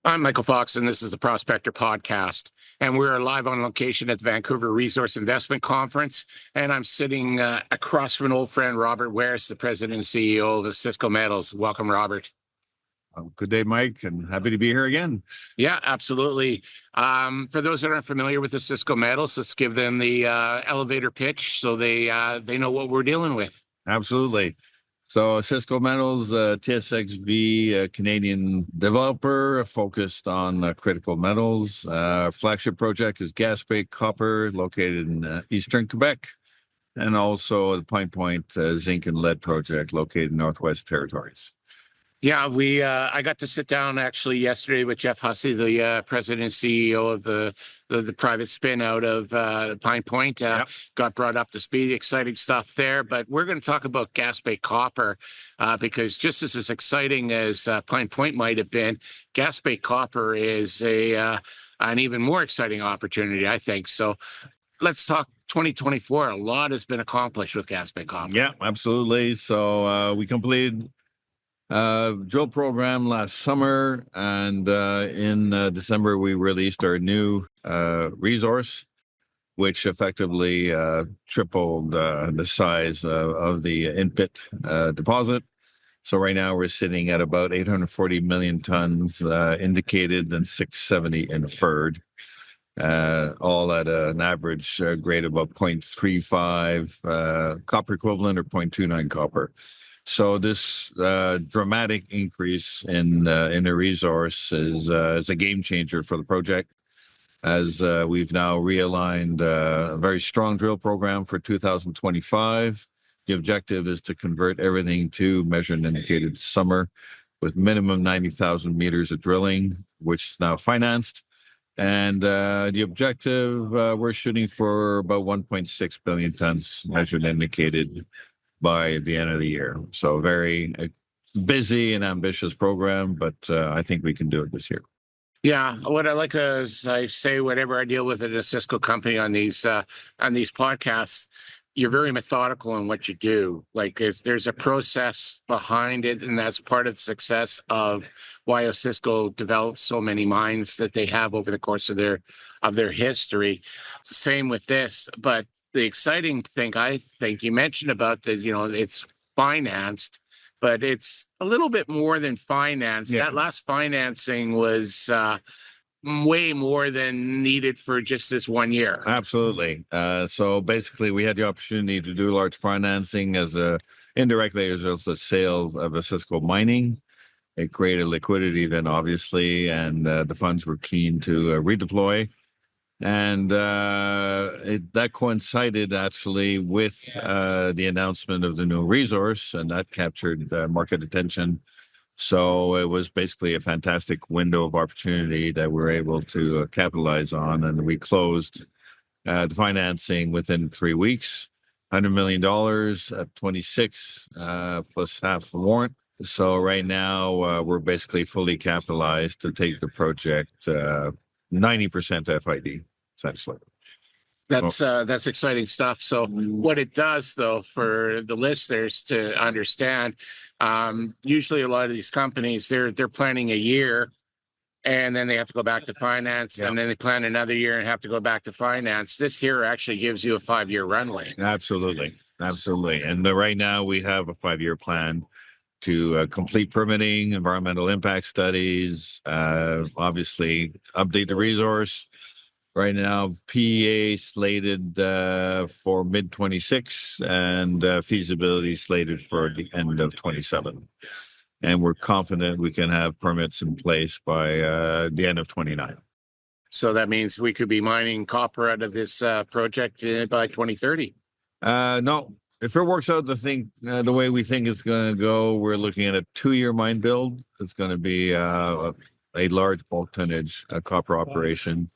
I'm Michael Fox, and this is the Prospector Podcast. And we're live on location at the Vancouver Resource Investment Conference. And I'm sitting across from an old friend, Robert Wares, the president and CEO of Osisko Metals. Welcome, Robert. Good day, Mike, and happy to be here again. Yeah, absolutely. For those that aren't familiar with Osisko Metals, let's give them the elevator pitch so they know what we're dealing with. Absolutely. So Osisko Metals, TSX-V, Canadian developer focused on critical metals. Flagship project is Gaspé Copper, located in Eastern Quebec, and also the Point zinc and lead project located in Northwest Territories. Yeah, I got to sit down actually yesterday with Jeff Hussey, the president and CEO of the private spin out of Pine Point. Got brought up to speed, exciting stuff there. But we're going to talk about Gaspé Copper because just as exciting as Pine Point might have been, Gaspé Copper is an even more exciting opportunity, I think. So let's talk 2024. A lot has been accomplished with Gaspé Copper. Yeah, absolutely. So we completed drill program last summer, and in December we released our new resource, which effectively tripled the size of the in-pit deposit. So right now we're sitting at about 840 million tons indicated and 670 inferred, all at an average grade of about 0.35 copper equivalent or 0.29 copper. So this dramatic increase in the resource is a game changer for the project, as we've now realigned a very strong drill program for 2025. The objective is to convert everything to measured and indicated summer, with minimum 90,000 meters of drilling, which is now financed. And the objective, we're shooting for about 1.6 billion tons measured and indicated by the end of the year. So very busy and ambitious program, but I think we can do it this year. Yeah, what I like is I say whenever I deal with an Osisko company on these podcasts, you're very methodical in what you do. Like there's a process behind it, and that's part of the success of why Osisko developed so many mines that they have over the course of their history. It's the same with this, but the exciting thing, I think, you mentioned about it's financed, but it's a little bit more than financed. Yeah. That last financing was way more than needed for just this 1 year. Absolutely. So basically, we had the opportunity to do large financing indirectly as a sales of Osisko Mining. It created liquidity then, obviously, and the funds were keen to redeploy. And that coincided actually with the announcement of the new resource, and that captured market attention. So it was basically a fantastic window of opportunity that we're able to capitalize on. And we closed the financing within 3 weeks, $100 million at 26 plus half the warrant. So right now we're basically fully capitalized to take the project 90% FID, essentially. That's exciting stuff. So what it does, though, for the listeners to understand, usually a lot of these companies, they're planning a year, and then they have to go back to finance, and then they plan another year and have to go back to finance. This here actually gives you a 5-year runway. Absolutely. And right now we have a 5-year plan to complete permitting, environmental impact studies, obviously update the resource. Right now, PEA slated for mid-26 and feasibility slated for the end of 27. And we're confident we can have permits in place by the end of 29. So that means we could be mining copper out of this project by 2030? No. If it works out the way we think it's going to go, we're looking at a 2-year mine build. It's going to be a large bulk tonnage copper operation.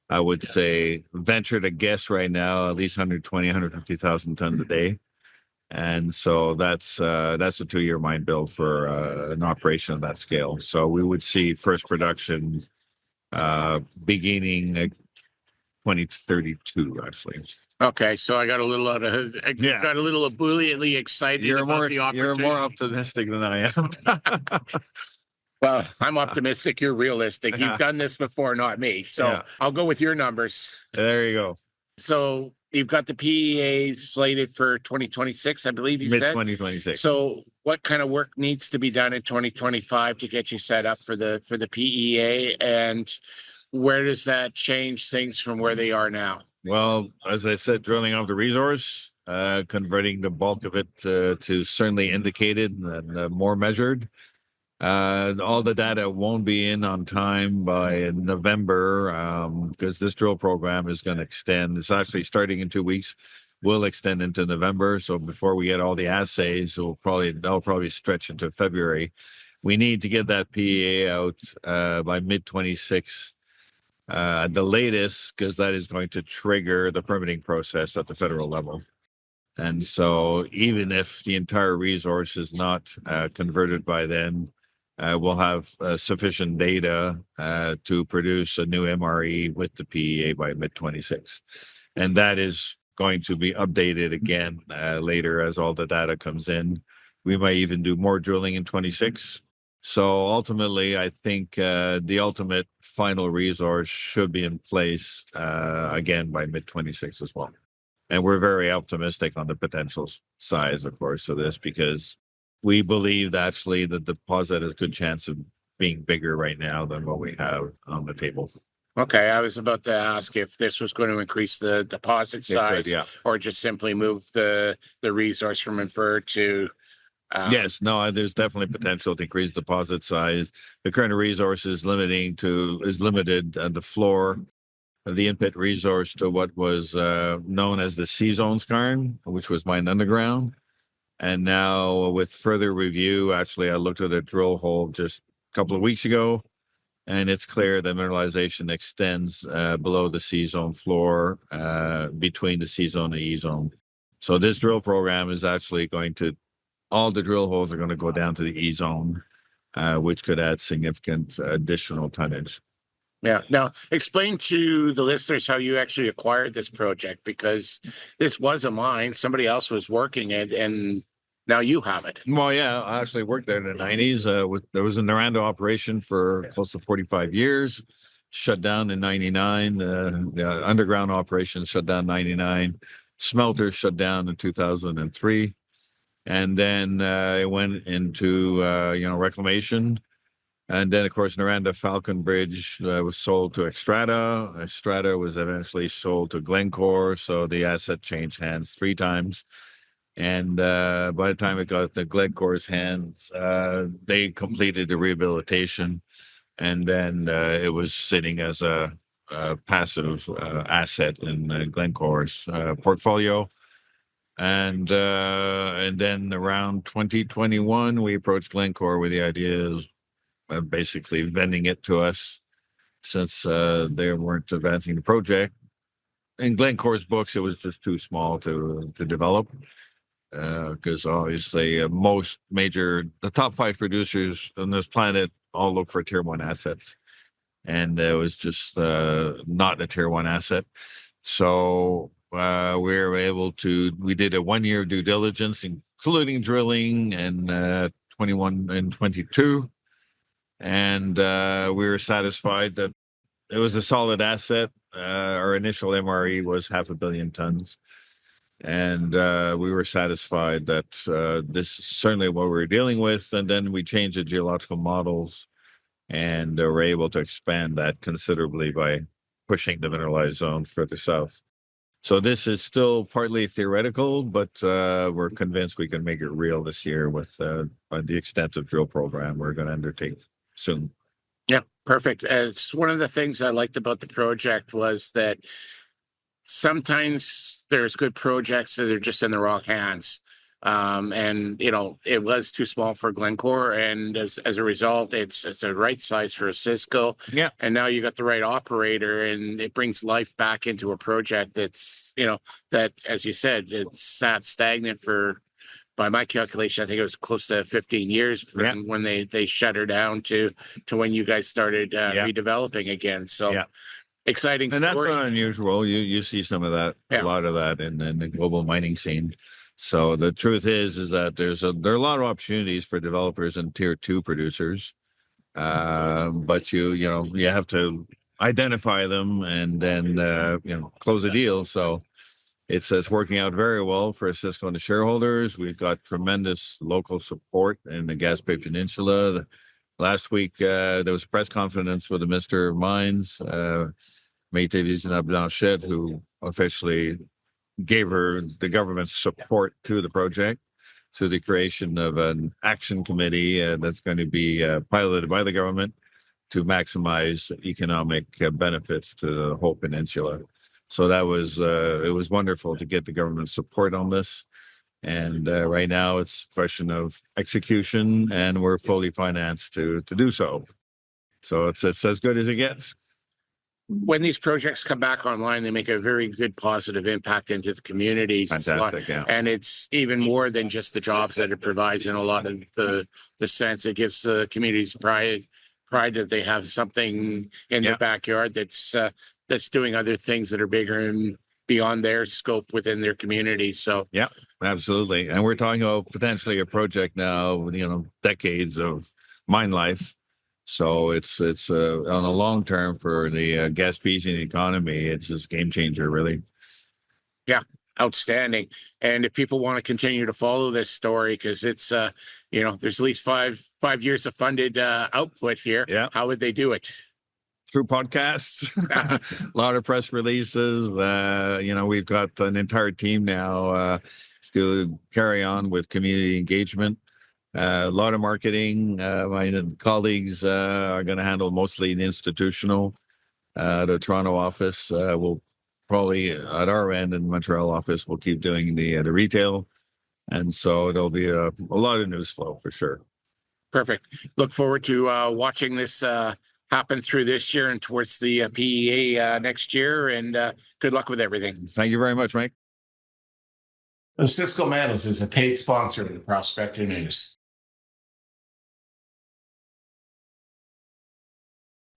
I would say, venture to guess right now, at least 120, 150,000 tons a day. And so that's a 2-year mine build for an operation of that scale. So we would see first production beginning 2032, actually. Okay, so I got a little ebulliently excited about the opportunity. You're more optimistic than I am. Well, I'm optimistic. You're realistic. You've done this before, not me. So Yeah. I'll go with your numbers. There you go. So you've got the PEA slated for 2026, I believe you Mid said. 2026. So what kind of work needs to be done in 2025 to get you set up for the PEA, and where does that change things from where they are now? Well, as I said, drilling off the resource, converting the bulk of it to certainly indicated and more measured. All the data won't be in on time by November because this drill program is going to extend. It's actually starting in 2 weeks. Will extend into November. So before we get all the assays, they'll probably stretch into February. We need to get that PEA out by mid 26 the latest, because that is going to trigger the permitting process at the federal level. And so even if the entire resource is not converted by then, we'll have sufficient data to produce a new MRE with the PEA by mid 26. And that is going to be updated again later as all the data comes in. We might even do more drilling in 26. So ultimately, I think the ultimate final resource should be in place again by mid 26 as well. And we're very optimistic on the potential size, of course, of this, because we believe that actually the deposit has a good chance of being bigger right now than what we have on the table. Okay, I was about to ask if this was going to increase the deposit size, yeah. or just simply move the resource from inferred to. Yes, no, there's definitely potential to increase deposit size. The current resource is limited the floor of the in-pit resource to what was known as the C-zone skarn, which was mined underground. And now with further review, actually, I looked at a drill hole just a couple of weeks ago, and it's clear that mineralization extends below the C-zone floor between the C-zone and E-zone. So this drill program is actually all the drill holes are going to go down to the E-zone, which could add significant additional tonnage. Yeah. Now, explain to the listeners how you actually acquired this project, because this was a mine. Somebody else was working it, and now you have it. Well, yeah, I actually worked there in the 90s. There was a Noranda operation for close to 45 years, shut down in 99. The underground operation shut down in 99. Smelter shut down in 2003. And then it went into, reclamation. And then, of course, Noranda Falcon Bridge was sold to Xstrata. Xstrata was eventually sold to Glencore. So the asset changed hands 3 times. And by the time it got to Glencore's hands, they completed the rehabilitation. And then it was sitting as a passive asset in Glencore's portfolio. And then around 2021, we approached Glencore with the idea of basically vending it to us, since they weren't advancing the project. In Glencore's books, it was just too small to develop, because obviously the top 5 producers on this planet all look for tier 1 assets, and it was just not a tier 1 asset. So we did a 1-year due diligence, including drilling, and 21 and 22. And we were satisfied that it was a solid asset. Our initial MRE was 500 million tons. And we were satisfied that this is certainly what we were dealing with. And then we changed the geological models, and were able to expand that considerably by pushing the mineralized zone further south. So this is still partly theoretical, but we're convinced we can make it real this year with the extensive drill program we're going to undertake soon. Yeah, perfect. It's one of the things I liked about the project was that sometimes there's good projects that are just in the wrong hands. And it was too small for Glencore, and as a result, it's the right size for Osisko. Yeah. And now you got the right operator, and it brings life back into a project that's, that, as you said, it sat stagnant for, by my calculation, I think it was close to 15 years from when they shut her down to when you guys started redeveloping again. So exciting and story. That's not unusual. You see some of that, a lot of that in the global mining scene. So the truth is that there are a lot of opportunities for developers and tier 2 producers. But you have to identify them and then close a deal. So it's working out very well for Osisko and the shareholders. We've got tremendous local support in the Gaspé Peninsula. Last week there was a press conference with the Minister of Mines, Maite Vizina Blanchette, who officially gave her the government's support to the project, to the creation of an action committee that's going to be piloted by the government to maximize economic benefits to the whole peninsula. So that was it was wonderful to get the government support on this. And right now it's a question of execution, and we're fully financed to do so. So it's as good as it gets. When these projects come back online, they make a very good positive impact into the communities. Fantastic, yeah. And it's even more than just the jobs that it provides in a lot of the sense. It gives the communities pride that they have something in their backyard that's doing other things that are bigger and beyond their scope within their community. So yeah, absolutely. And we're talking about potentially a project now, decades of mine life. So it's on a long term for the Gaspésian economy. It's just a game changer, really. Yeah, outstanding. And if people want to continue to follow this story, because it's there's at least five years of funded output here. Yeah. How would they do it? Through podcasts, a lot of press releases. We've got an entire team now to carry on with community engagement. A lot of marketing. My colleagues are going to handle mostly the institutional. The Toronto office will probably, at our end, in the Montreal office, we'll keep doing the retail. And so there'll be a lot of news flow for sure. Perfect. Look forward to watching this happen through this year and towards the PEA next year. And good luck with everything. Thank you very much, Mike. Osisko Metals is a paid sponsor of the Prospector News.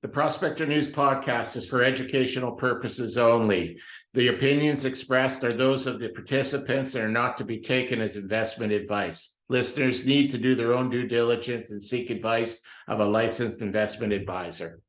The Prospector News podcast is for educational purposes only. The opinions expressed are those of the participants and are not to be taken as investment advice. Listeners need to do their own due diligence and seek advice of a licensed investment advisor.